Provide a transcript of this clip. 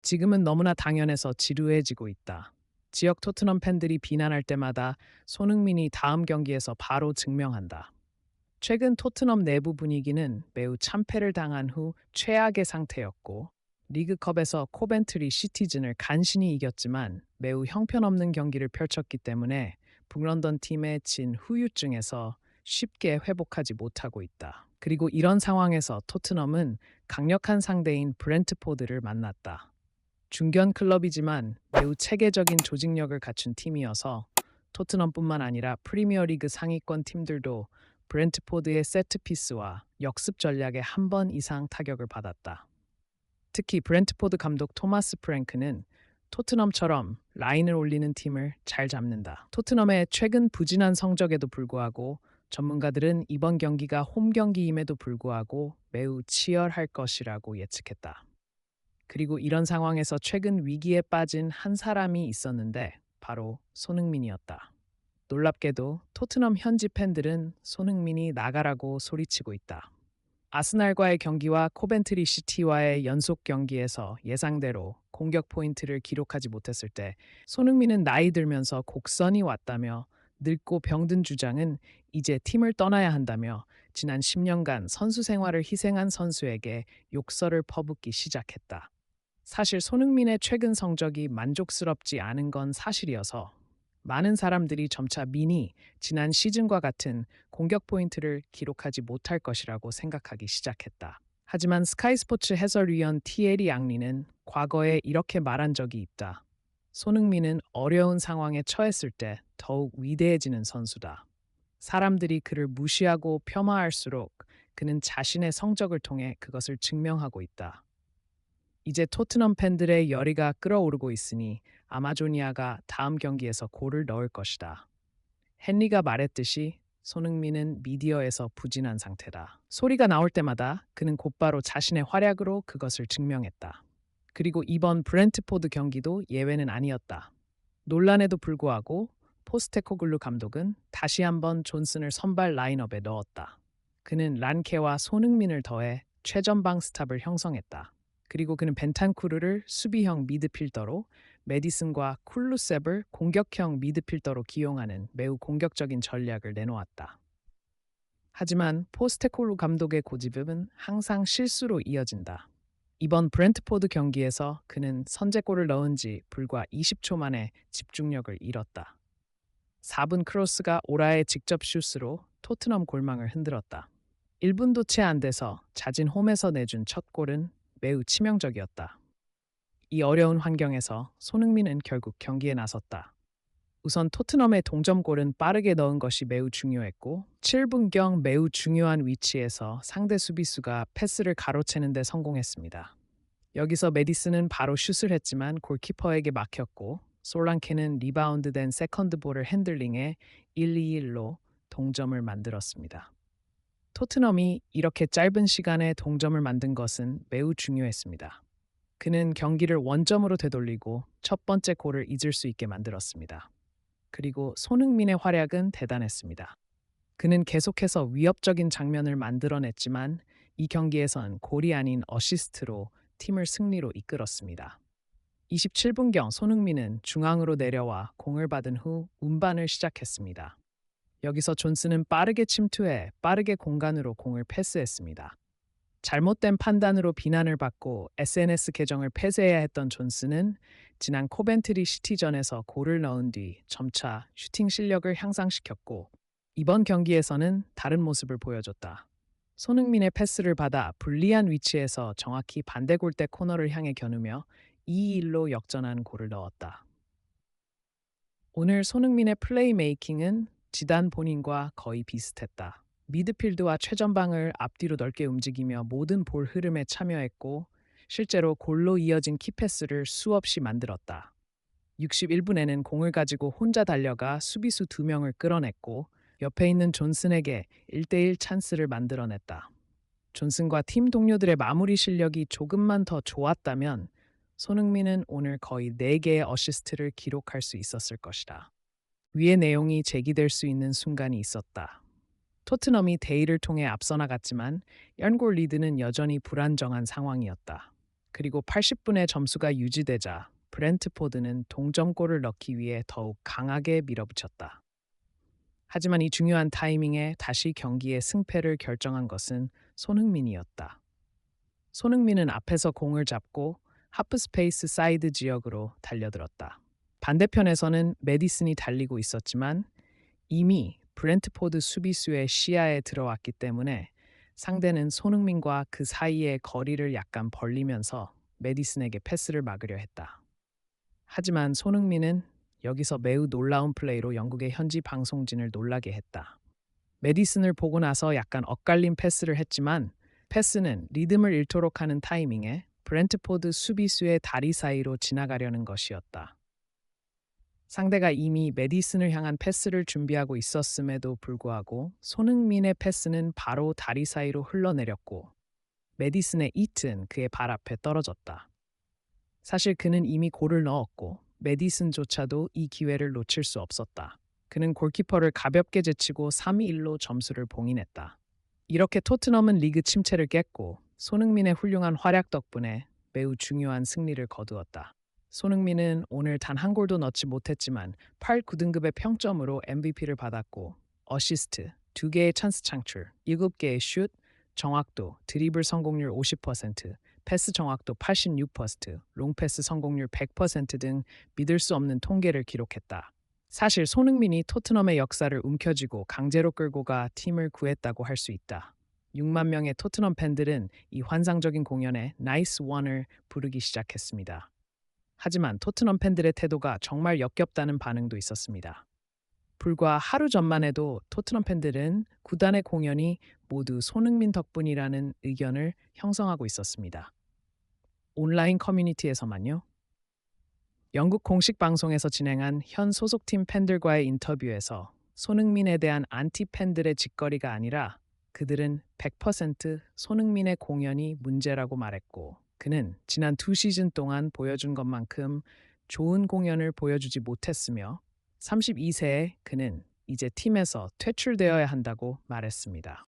지금은 너무나 당연해서 지루해지고 있다. 지역 토트넘 팬들이 비난할 때마다 손흥민이 다음 경기에서 바로 증명한다. 최근 토트넘 내부 분위기는 매우 참패를 당한 후 최악의 상태였고, 리그컵에서 코벤트리 시티즌을 간신히 이겼지만 매우 형편없는 경기를 펼쳤기 때문에 북런던 팀에 진 후유증에서 쉽게 회복하지 못하고 있다. 그리고 이런 상황에서 토트넘은 강력한 상대인 브렌트포드를 만났다. 중견 클럽이지만 매우 체계적인 조직력을 갖춘 팀이어서 토트넘뿐만 아니라 프리미어리그 상위권 팀들도 브렌트포드의 세트피스와 역습 전략에 한 번 이상 타격을 받았다. 특히 브렌트포드 감독 토마스 프랭크는 토트넘처럼 라인을 올리는 팀을 잘 잡는다. 토트넘의 최근 부진한 성적에도 불구하고 전문가들은 이번 경기가 홈 경기임에도 불구하고 매우 치열할 것이라고 예측했다. 그리고 이런 상황에서 최근 위기에 빠진 한 사람이 있었는데 바로 손흥민이었다. 놀랍게도 토트넘 현지 팬들은 손흥민이 나가라고 소리치고 있다. 아스날과의 경기와 코벤트리 시티와의 연속 경기에서 예상대로 공격 포인트를 기록하지 못했을 때 손흥민은 나이 들면서 곡선이 왔다며 늙고 병든 주장은 이제 팀을 떠나야 한다며 지난 10년간 선수 생활을 희생한 선수에게 욕설을 퍼붓기 시작했다. 사실 손흥민의 최근 성적이 만족스럽지 않은 건 사실이어서 많은 사람들이 점차 민이 지난 시즌과 같은 공격 포인트를 기록하지 못할 것이라고 생각하기 시작했다. 하지만 스카이 스포츠 해설위원 티에리 앙리는 과거에 이렇게 말한 적이 있다. 손흥민은 어려운 상황에 처했을 때 더욱 위대해지는 선수다. 사람들이 그를 무시하고 폄하할수록 그는 자신의 성적을 통해 그것을 증명하고 있다. 이제 토트넘 팬들의 열의가 끓어오르고 있으니 아마조니아가 다음 경기에서 골을 넣을 것이다. 헨리가 말했듯이 손흥민은 미디어에서 부진한 상태다. 소리가 나올 때마다 그는 곧바로 자신의 활약으로 그것을 증명했다. 그리고 이번 브렌트포드 경기도 예외는 아니었다. 논란에도 불구하고 포스테코글루 감독은 다시 한번 존슨을 선발 라인업에 넣었다. 그는 란케와 손흥민을 더해 최전방 스탑을 형성했다. 그리고 그는 벤탄쿠르를 수비형 미드필더로 메디슨과 쿨루셉을 공격형 미드필더로 기용하는 매우 공격적인 전략을 내놓았다. 하지만 포스테코글루 감독의 고집은 항상 실수로 이어진다. 이번 브렌트포드 경기에서 그는 선제골을 넣은 지 불과 20초 만에 집중력을 잃었다. 4분 크로스가 오라의 직접 슛으로 토트넘 골망을 흔들었다. 1분도 채 안 돼서 자진 홈에서 내준 첫 골은 매우 치명적이었다. 이 어려운 환경에서 손흥민은 결국 경기에 나섰다. 우선 토트넘의 동점골은 빠르게 넣은 것이 매우 중요했고 7분경 매우 중요한 위치에서 상대 수비수가 패스를 가로채는 데 성공했습니다. 여기서 메디슨은 바로 슛을 했지만 골키퍼에게 막혔고 솔랑케는 리바운드된 세컨드볼을 핸들링해 1-2-1로 동점을 만들었습니다. 토트넘이 이렇게 짧은 시간에 동점을 만든 것은 매우 중요했습니다. 그는 경기를 원점으로 되돌리고 첫 번째 골을 잊을 수 있게 만들었습니다. 그리고 손흥민의 활약은 대단했습니다. 그는 계속해서 위협적인 장면을 만들어냈지만 이 경기에선 골이 아닌 어시스트로 팀을 승리로 이끌었습니다. 27분경 손흥민은 중앙으로 내려와 공을 받은 후 운반을 시작했습니다. 여기서 존슨은 빠르게 침투해 빠르게 공간으로 공을 패스했습니다. 잘못된 판단으로 비난을 받고 SNS 계정을 폐쇄해야 했던 존슨은 지난 코벤트리 시티전에서 골을 넣은 뒤 점차 슈팅 실력을 향상시켰고 이번 경기에서는 다른 모습을 보여줬다. 손흥민의 패스를 받아 불리한 위치에서 정확히 반대 골대 코너를 향해 겨누며 2-1로 역전한 골을 넣었다. 오늘 손흥민의 플레이메이킹은 지단 본인과 거의 비슷했다. 미드필드와 최전방을 앞뒤로 넓게 움직이며 모든 볼 흐름에 참여했고 실제로 골로 이어진 키패스를 수없이 만들었다. 61분에는 공을 가지고 혼자 달려가 수비수 2명을 끌어냈고 옆에 있는 존슨에게 1대1 찬스를 만들어냈다. 존슨과 팀 동료들의 마무리 실력이 조금만 더 좋았다면 손흥민은 오늘 거의 4개의 어시스트를 기록할 수 있었을 것이다. 위의 내용이 제기될 수 있는 순간이 있었다. 토트넘이 대의를 통해 앞서 나갔지만 연골 리드는 여전히 불안정한 상황이었다. 그리고 80분의 점수가 유지되자 브렌트포드는 동점골을 넣기 위해 더욱 강하게 밀어붙였다. 하지만 이 중요한 타이밍에 다시 경기의 승패를 결정한 것은 손흥민이었다. 손흥민은 앞에서 공을 잡고 하프스페이스 사이드 지역으로 달려들었다. 반대편에서는 메디슨이 달리고 있었지만 이미 브렌트포드 수비수의 시야에 들어왔기 때문에 상대는 손흥민과 그 사이의 거리를 약간 벌리면서 메디슨에게 패스를 막으려 했다. 하지만 손흥민은 여기서 매우 놀라운 플레이로 영국의 현지 방송진을 놀라게 했다. 메디슨을 보고 나서 약간 엇갈린 패스를 했지만 패스는 리듬을 잃도록 하는 타이밍에 브렌트포드 수비수의 다리 사이로 지나가려는 것이었다. 상대가 이미 메디슨을 향한 패스를 준비하고 있었음에도 불구하고 손흥민의 패스는 바로 다리 사이로 흘러내렸고 메디슨의 이트는 그의 발 앞에 떨어졌다. 사실 그는 이미 골을 넣었고 메디슨조차도 이 기회를 놓칠 수 없었다. 그는 골키퍼를 가볍게 제치고 3-1로 점수를 봉인했다. 이렇게 토트넘은 리그 침체를 깼고 손흥민의 훌륭한 활약 덕분에 매우 중요한 승리를 거두었다. 손흥민은 오늘 단 한 골도 넣지 못했지만 8, 9등급의 평점으로 MVP를 받았고 어시스트, 2개의 찬스 창출, 7개의 슛, 정확도, 드리블 성공률 50%, 패스 정확도 86%, 롱패스 성공률 100% 등 믿을 수 없는 통계를 기록했다. 사실 손흥민이 토트넘의 역사를 움켜쥐고 강제로 끌고 가 팀을 구했다고 할 수 있다. 6만 명의 토트넘 팬들은 이 환상적인 공연에 나이스 원을 부르기 시작했습니다. 하지만 토트넘 팬들의 태도가 정말 역겹다는 반응도 있었습니다. 불과 하루 전만 해도 토트넘 팬들은 구단의 공연이 모두 손흥민 덕분이라는 의견을 형성하고 있었습니다. 온라인 커뮤니티에서만요. 영국 공식 방송에서 진행한 현 소속팀 팬들과의 인터뷰에서 손흥민에 대한 안티 팬들의 짓거리가 아니라 그들은 100% 손흥민의 공연이 문제라고 말했고 그는 지난 2시즌 동안 보여준 것만큼 좋은 공연을 보여주지 못했으며 32세에 그는 이제 팀에서 퇴출되어야 한다고 말했습니다.